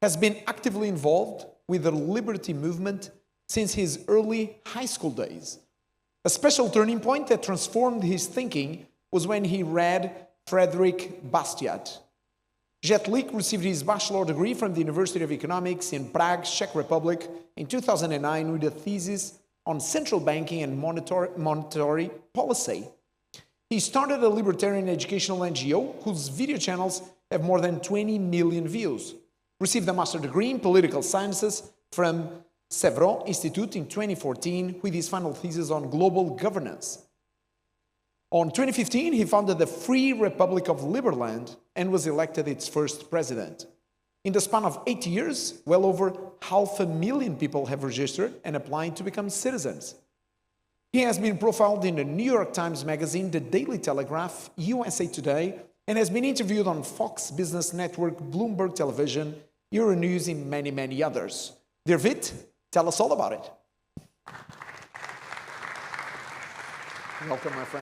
has been actively involved with the liberty movement since his early high school days. A special turning point that transformed his thinking was when he read Frederic Bastiat. Jedlicka received his bachelor degree from the University of Economics in Prague, Czech Republic in 2009 with a thesis on central banking and monetary policy. He started a libertarian educational NGO whose video channels have more than 20 million views. Received a master's degree in political sciences from CEVRO Institute in 2014 with his final thesis on global governance. On 2015, he founded the Free Republic of Liberland and was elected its first president. In the span of 8 years, well over 500,000 people have registered and applied to become citizens. He has been profiled in the New York Times Magazine, The Daily Telegraph, USA Today, and has been interviewed on Fox Business Network, Bloomberg Television, Euronews, and many, many others. Dear Vit, tell us all about it. Welcome, my friend.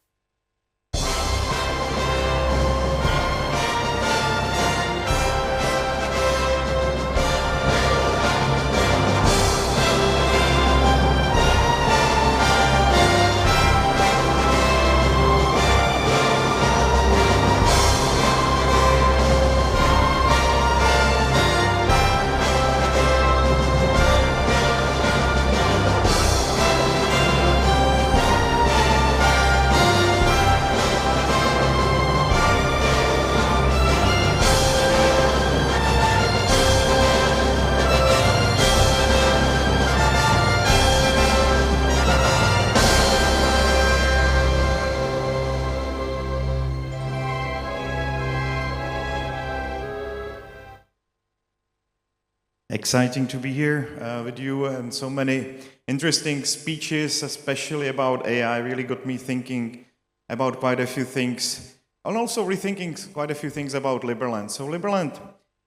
Exciting to be here with you, and so many interesting speeches, especially about AI, really got me thinking about quite a few things, and also rethinking quite a few things about Liberland. So Liberland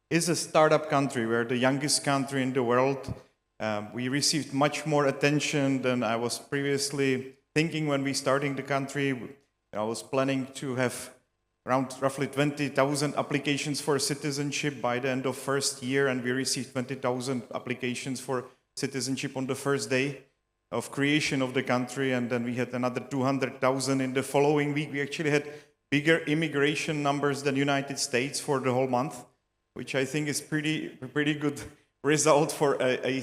is a startup country. We're the youngest country in the world. We received much more attention than I was previously thinking when we started the country. I was planning to have around roughly 20,000 applications for citizenship by the end of first year, and we received 20,000 applications for citizenship on the first day of creation of the country, and then we had another 200,000 in the following week. We actually had bigger immigration numbers than United States for the whole month, which I think is pretty good result for a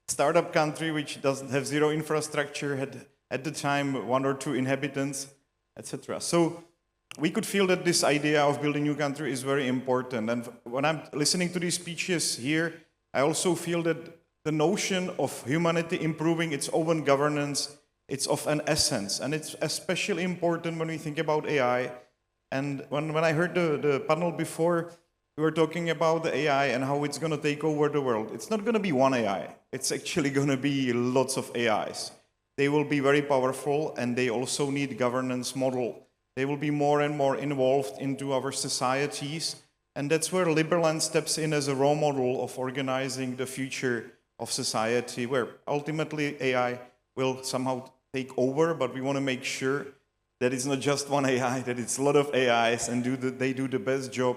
startup country which doesn't have zero infrastructure, had at the time 1 or 2 inhabitants, etc. So we could feel that this idea of building a new country is very important. And when I'm listening to these speeches here, I also feel that the notion of humanity improving its own governance, it's of an essence. And it's especially important when we think about AI. And when I heard the panel before, we were talking about the AI and how it's going to take over the world. It's not going to be one AI. It's actually going to be lots of AIs. They will be very powerful, and they also need governance model. They will be more and more involved into our societies, and that's where Liberland steps in as a role model of organizing the future of society, where ultimately AI will somehow take over, but we want to make sure that it's not just one AI, that it's a lot of AIs, and they do the best job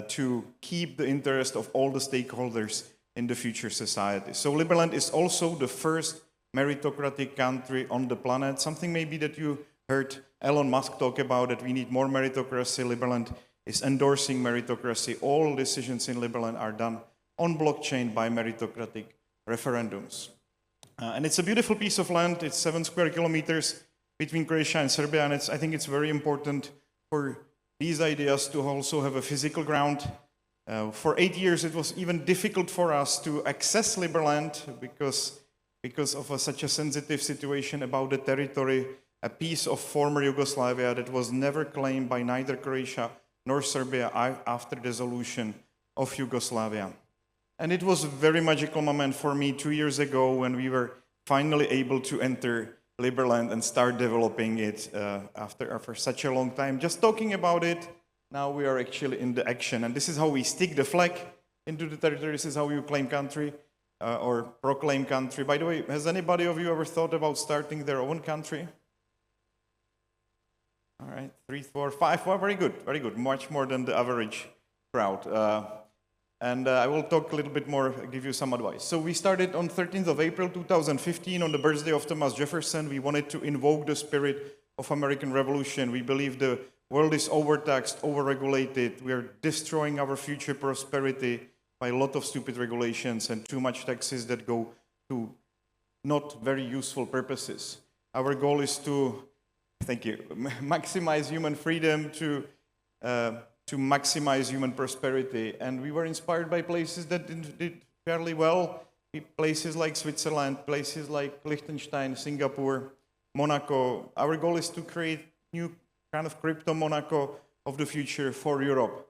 to keep the interest of all the stakeholders in the future society. So Liberland is also the first meritocratic country on the planet, something maybe that you heard Elon Musk talk about, that we need more meritocracy. Liberland is endorsing meritocracy. All decisions in Liberland are done on blockchain by meritocratic referendums. And it's a beautiful piece of land. It's 7 square kilometers between Croatia and Serbia, and I think it's very important for these ideas to also have a physical ground. For 8 years, it was even difficult for us to access Liberland because of such a sensitive situation about the territory, a piece of former Yugoslavia that was never claimed by neither Croatia nor Serbia after the dissolution of Yugoslavia. And it was a very magical moment for me 2 years ago when we were finally able to enter Liberland and start developing it after such a long time. Just talking about it, now we are actually in the action. And this is how we stick the flag into the territory. This is how you claim country or proclaim country. By the way, has anybody of you ever thought about starting their own country? All right, 3, 4, 5. Well, very good, very good. Much more than the average crowd. And I will talk a little bit more, give you some advice. So we started on 13th of April 2015 on the birthday of Thomas Jefferson. We wanted to invoke the spirit of American Revolution. We believe the world is overtaxed, overregulated. We are destroying our future prosperity by a lot of stupid regulations and too much taxes that go to not very useful purposes. Our goal is to, thank you, maximize human freedom, to maximize human prosperity. And we were inspired by places that did fairly well, places like Switzerland, places like Liechtenstein, Singapore, Monaco. Our goal is to create new kind of crypto Monaco of the future for Europe.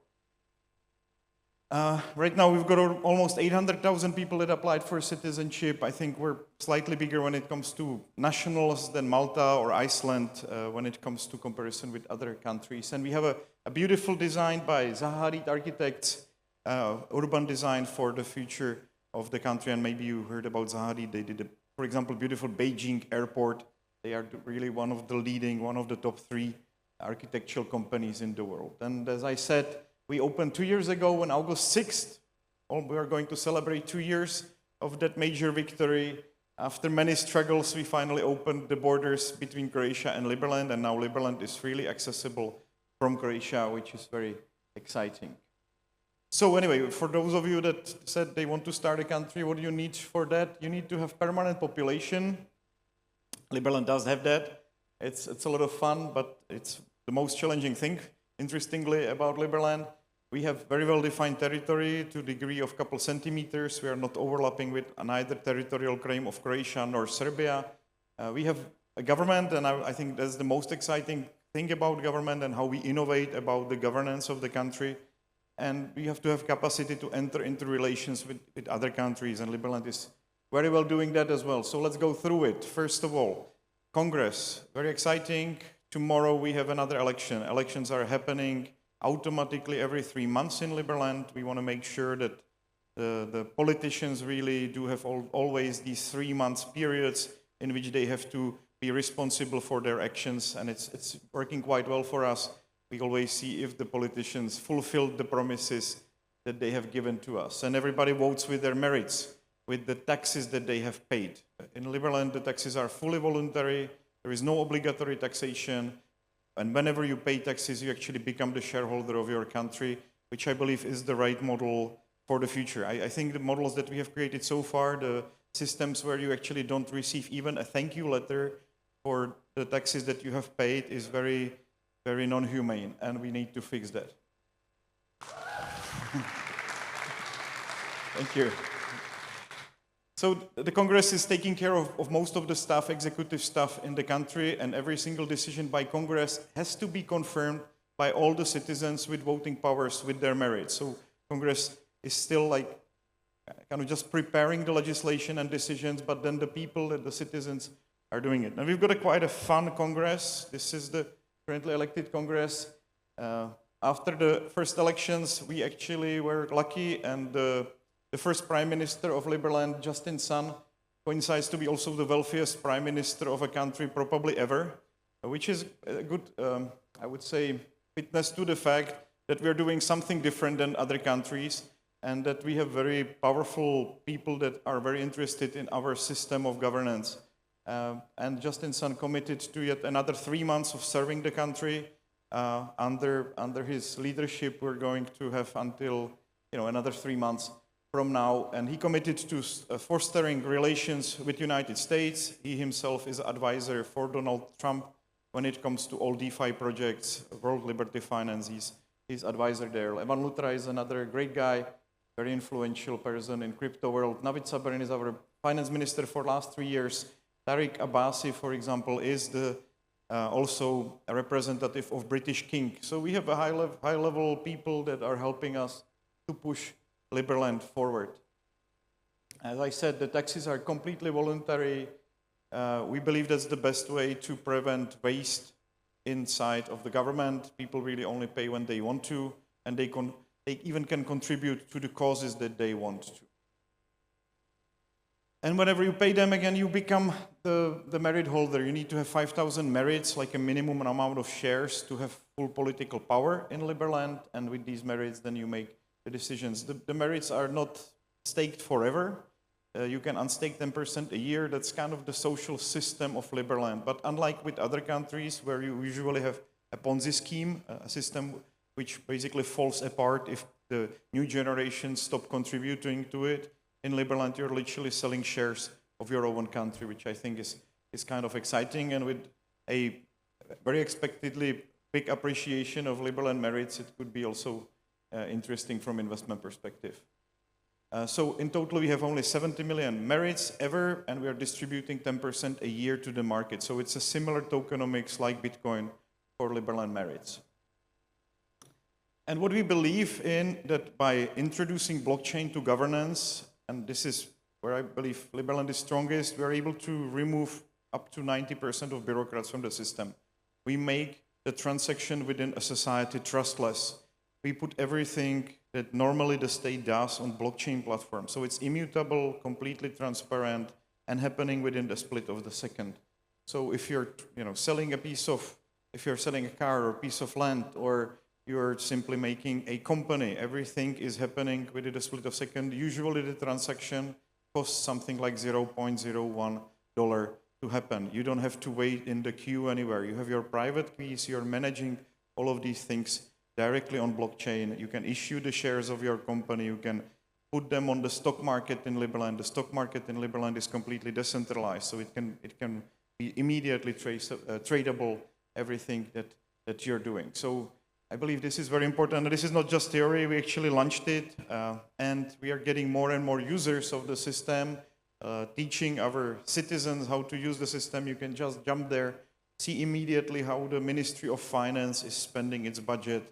Right now we've got almost 800,000 people that applied for citizenship. I think we're slightly bigger when it comes to nationals than Malta or Iceland when it comes to comparison with other countries. And we have a beautiful design by Zaha Hadid Architects, urban design for the future of the country. And maybe you heard about Zaha Hadid. They did, for example, beautiful Beijing airport. They are really one of the top 3 architectural companies in the world. And as I said, we opened 2 years ago on August 6th. We are going to celebrate 2 years of that major victory. After many struggles, we finally opened the borders between Croatia and Liberland, and now Liberland is freely accessible from Croatia, which is very exciting. So anyway, for those of you that said they want to start a country, what do you need for that? You need to have permanent population. Liberland does have that. It's a lot of fun, but it's the most challenging thing, interestingly, about Liberland. We have very well-defined territory to the degree of a couple centimeters. We are not overlapping with neither territorial claim of Croatia nor Serbia. We have a government, and I think that's the most exciting thing about government and how we innovate about the governance of the country. And we have to have capacity to enter into relations with other countries, and Liberland is very well doing that as well. So let's go through it. First of all, Congress, very exciting. Tomorrow we have another election. Elections are happening automatically every 3 months in Liberland. We want to make sure that the politicians really do have always these 3 months periods in which they have to be responsible for their actions, and it's working quite well for us. We always see if the politicians fulfilled the promises that they have given to us. And everybody votes with their merits, with the taxes that they have paid. In Liberland, the taxes are fully voluntary. There is no obligatory taxation. And whenever you pay taxes, you actually become the shareholder of your country, which I believe is the right model for the future. I think the models that we have created so far, the systems where you actually don't receive even a thank you letter for the taxes that you have paid, is very, very non-humane, and we need to fix that. Thank you. So the Congress is taking care of most of the stuff, executive stuff in the country, and every single decision by Congress has to be confirmed by all the citizens with voting powers with their merits. So Congress is still like kind of just preparing the legislation and decisions, but then the people, the citizens, are doing it. And we've got quite a fun Congress. This is the currently elected Congress. After the first elections, we actually were lucky, and the first Prime Minister of Liberland, Justin Sun, coincides to be also the wealthiest Prime Minister of a country probably ever, which is a good, I would say, witness to the fact that we're doing something different than other countries, and that we have very powerful people that are very interested in our system of governance. And Justin Sun committed to yet another 3 months of serving the country. Under his leadership, we're going to have until another 3 months from now, and he committed to fostering relations with the United States. He himself is an advisor for Donald Trump when it comes to all DeFi projects, World Liberty Finance. He's advisor there. Evan Lutra is another great guy, very influential person in crypto world. Navid Sabarin is our finance minister for the last 3 years. Tariq Abbasi, for example, is also a representative of British King. So we have a high-level people that are helping us to push Liberland forward. As I said, the taxes are completely voluntary. We believe that's the best way to prevent waste inside of the government. People really only pay when they want to, and they even can contribute to the causes that they want to. And whenever you pay them again, you become the merit holder. You need to have 5,000 merits, like a minimum amount of shares, to have full political power in Liberland. And with these merits, then you make the decisions. The merits are not staked forever. You can unstake 10% a year. That's kind of the social system of Liberland. But unlike with other countries where you usually have a Ponzi scheme, a system which basically falls apart if the new generation stop contributing to it, in Liberland you're literally selling shares of your own country, which I think is kind of exciting, and with a very expectedly big appreciation of Liberland merits, it could be also interesting from investment perspective. So in total we have only 70 million merits ever, and we are distributing 10% a year to the market. So it's a similar tokenomics like Bitcoin for Liberland merits. And what we believe in, that by introducing blockchain to governance, and this is where I believe Liberland is strongest, we are able to remove up to 90% of bureaucrats from the system. We make the transaction within a society trustless. We put everything that normally the state does on blockchain platform. So it's immutable, completely transparent, and happening within the split of the second. So if you're selling if you're selling a car or a piece of land, or you're simply making a company, everything is happening within the split of second. Usually the transaction costs something like $0.01 to happen. You don't have to wait in the queue anywhere. You have your private keys, you're managing all of these things directly on blockchain. You can issue the shares of your company, you can put them on the stock market in Liberland. The stock market in Liberland is completely decentralized, so it can be immediately tradable, everything that you're doing. So I believe this is very important. This is not just theory, we actually launched it, and we are getting more and more users of the system, teaching our citizens how to use the system. You can just jump there, see immediately how the Ministry of Finance is spending its budget.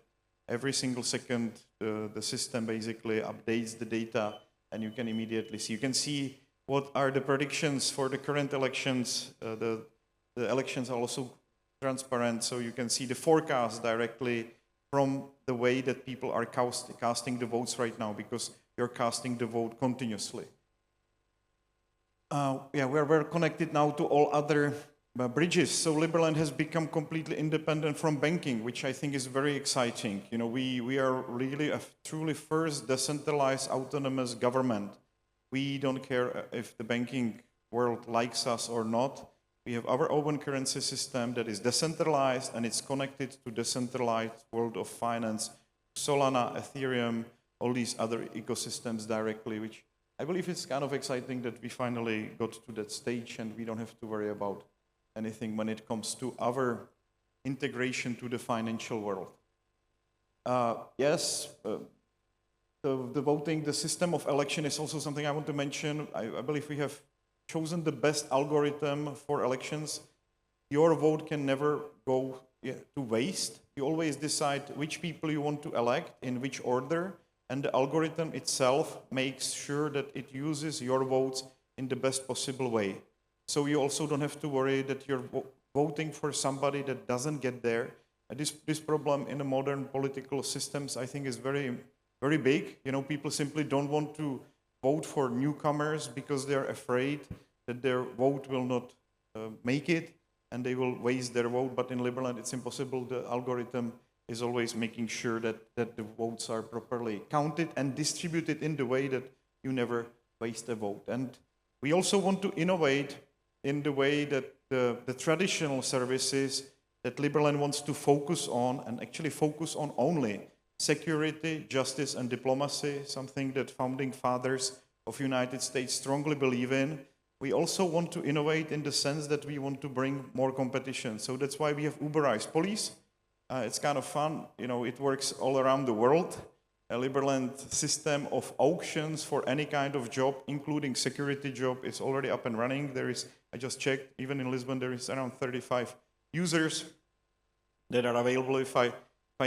Every single second, the system basically updates the data, and you can immediately see. You can see what are the predictions for the current elections. The elections are also transparent, so you can see the forecast directly from the way that people are casting the votes right now, because you're casting the vote continuously. We're connected now to all other bridges. So Liberland has become completely independent from banking, which I think is very exciting. We are really a truly first decentralized autonomous government. We don't care if the banking world likes us or not. We have our own currency system that is decentralized, and it's connected to decentralized world of finance, Solana, Ethereum, all these other ecosystems directly, which I believe it's kind of exciting that we finally got to that stage and we don't have to worry about anything when it comes to our integration to the financial world. The voting, the system of election is also something I want to mention. I believe we have chosen the best algorithm for elections. Your vote can never go to waste. You always decide which people you want to elect in which order, and the algorithm itself makes sure that it uses your votes in the best possible way. So you also don't have to worry that you're voting for somebody that doesn't get there. This problem in the modern political systems, I think, is very, very big. People simply don't want to vote for newcomers because they're afraid that their vote will not make it and they will waste their vote. But in Liberland, it's impossible. The algorithm is always making sure that the votes are properly counted and distributed in the way that you never waste a vote. And we also want to innovate in the way that the traditional services that Liberland wants to focus on, and actually focus on only security, justice, and diplomacy, something that founding fathers of United States strongly believe in. We also want to innovate in the sense that we want to bring more competition. So that's why we have Uberized police. It's kind of fun. It works all around the world. A Liberland system of auctions for any kind of job, including security job, is already up and running. I just checked, even in Lisbon, there is around 35 users that are available if I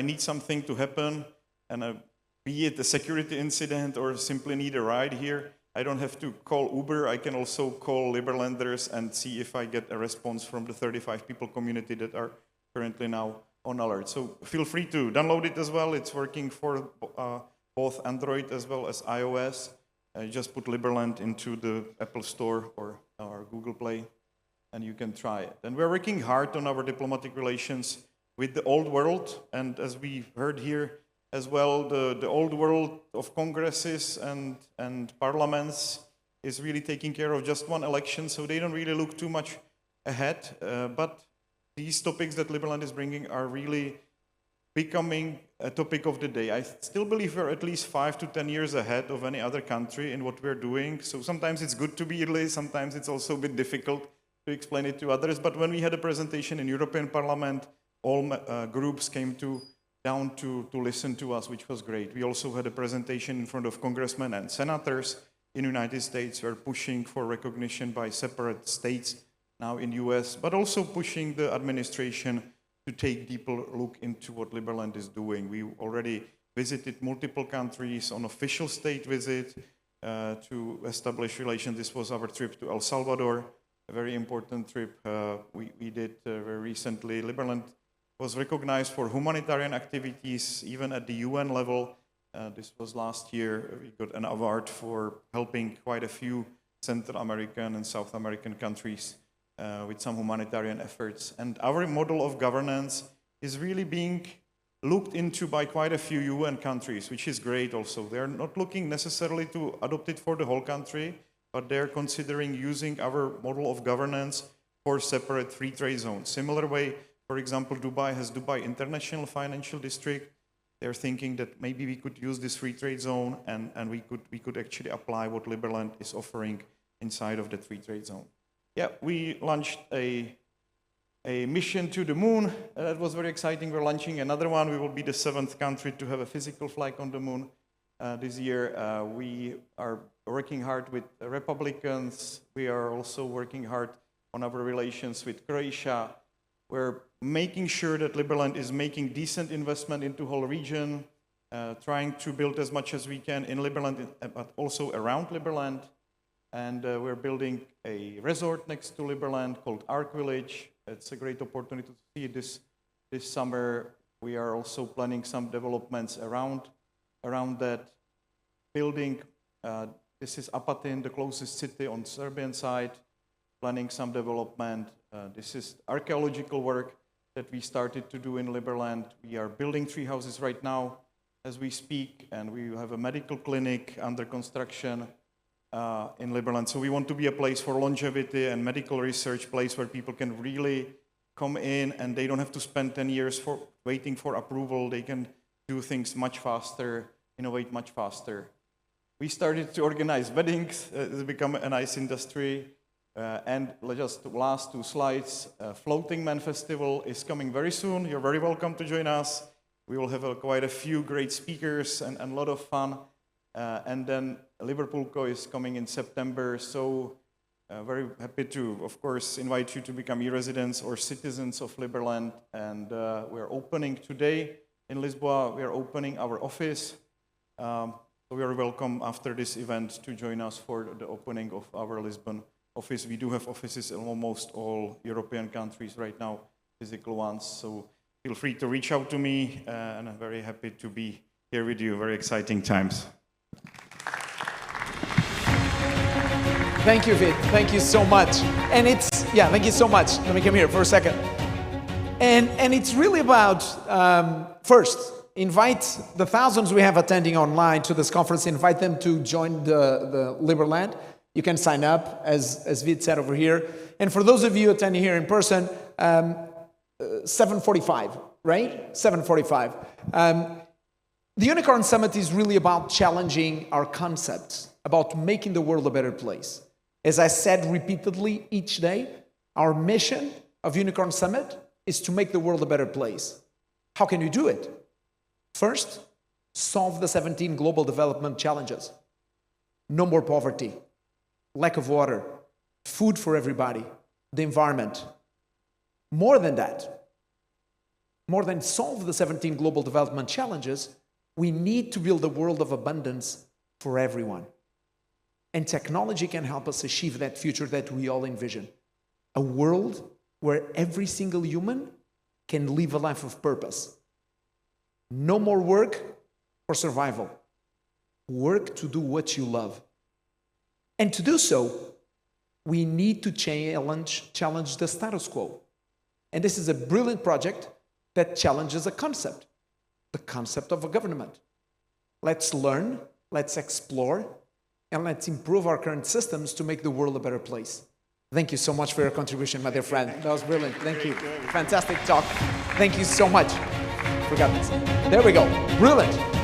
need something to happen, and be it a security incident or simply need a ride here, I don't have to call Uber. I can also call Liberlanders and see if I get a response from the 35 people community that are currently now on alert. So feel free to download it as well. It's working for both Android as well as iOS. Just put Liberland into the Apple Store or Google Play, and you can try it. And we're working hard on our diplomatic relations with the old world, and as we heard here, as well. The old world of congresses and parliaments is really taking care of just one election, so they don't really look too much ahead. But these topics that Liberland is bringing are really becoming a topic of the day. I still believe we're at least 5 to 10 years ahead of any other country in what we're doing. So sometimes it's good to be early, sometimes it's also a bit difficult to explain it to others. But when we had a presentation in European Parliament, all groups came down to listen to us, which was great. We also had a presentation in front of congressmen and senators in the United States. We're pushing for recognition by separate states now in the US, but also pushing the administration to take deeper look into what Liberland is doing. We already visited multiple countries on official state visit to establish relations. This was our trip to El Salvador, a very important trip we did very recently. Liberland was recognized for humanitarian activities, even at the UN level. This was last year. We got an award for helping quite a few Central American and South American countries with some humanitarian efforts. And our model of governance is really being looked into by quite a few UN countries, which is great also. They're not looking necessarily to adopt it for the whole country, but they're considering using our model of governance for separate free trade zones. Similar way, for example, Dubai has Dubai International Financial District. They're thinking that maybe we could use this free trade zone and we could actually apply what Liberland is offering inside of that free trade zone. Yeah, we launched a mission to the moon. That was very exciting. We're launching another one. We will be the 7th country to have a physical flight on the moon this year. We are working hard with Republicans. We are also working hard on our relations with Croatia. We're making sure that Liberland is making decent investment into the whole region, trying to build as much as we can in Liberland, but also around Liberland. And we're building a resort next to Liberland called Ark Village. It's a great opportunity to see this summer. We are also planning some developments around that building. This is Apatin, the closest city on Serbian side, planning some development. This is archaeological work that we started to do in Liberland. We are building 3 houses right now as we speak, and we have a medical clinic under construction in Liberland. So we want to be a place for longevity and medical research, place where people can really come in and they don't have to spend 10 years waiting for approval. They can do things much faster, innovate much faster. We started to organize weddings. It's become a nice industry. And just the last 2 slides, Floating Man Festival is coming very soon. You're very welcome to join us. We will have quite a few great speakers and a lot of fun. And then Liverpoolco is coming in September, so very happy to, of course, invite you to become e-residents or citizens of Liberland. And we're opening today in Lisboa. We are opening our office. So we are welcome after this event to join us for the opening of our Lisbon office. We do have offices in almost all European countries right now, physical ones. So feel free to reach out to me, and I'm very happy to be here with you. Very exciting times. Thank you, Vit. Thank you so much. And thank you so much. Let me come here for a second. And it's really about, first, invite the thousands we have attending online to this conference, invite them to join the Liberland. You can sign up, as Vit said over here. And for those of you attending here in person, 7:45, right? 7:45. The Unicorn Summit is really about challenging our concepts, about making the world a better place. As I said repeatedly each day, our mission of Unicorn Summit is to make the world a better place. How can you do it? First, solve the 17 global development challenges. No more poverty, lack of water, food for everybody, the environment. More than that, more than solve the 17 global development challenges, we need to build a world of abundance for everyone. And technology can help us achieve that future that we all envision. A world where every single human can live a life of purpose. No more work for survival. Work to do what you love. And to do so, we need to challenge the status quo. And this is a brilliant project that challenges a concept. the concept of a government. Let's learn, let's explore, and let's improve our current systems to make the world a better place. Thank you so much for your contribution, my dear friend. That was brilliant. Thank you. Fantastic talk. Thank you so much. Forgot this. There we go. Brilliant.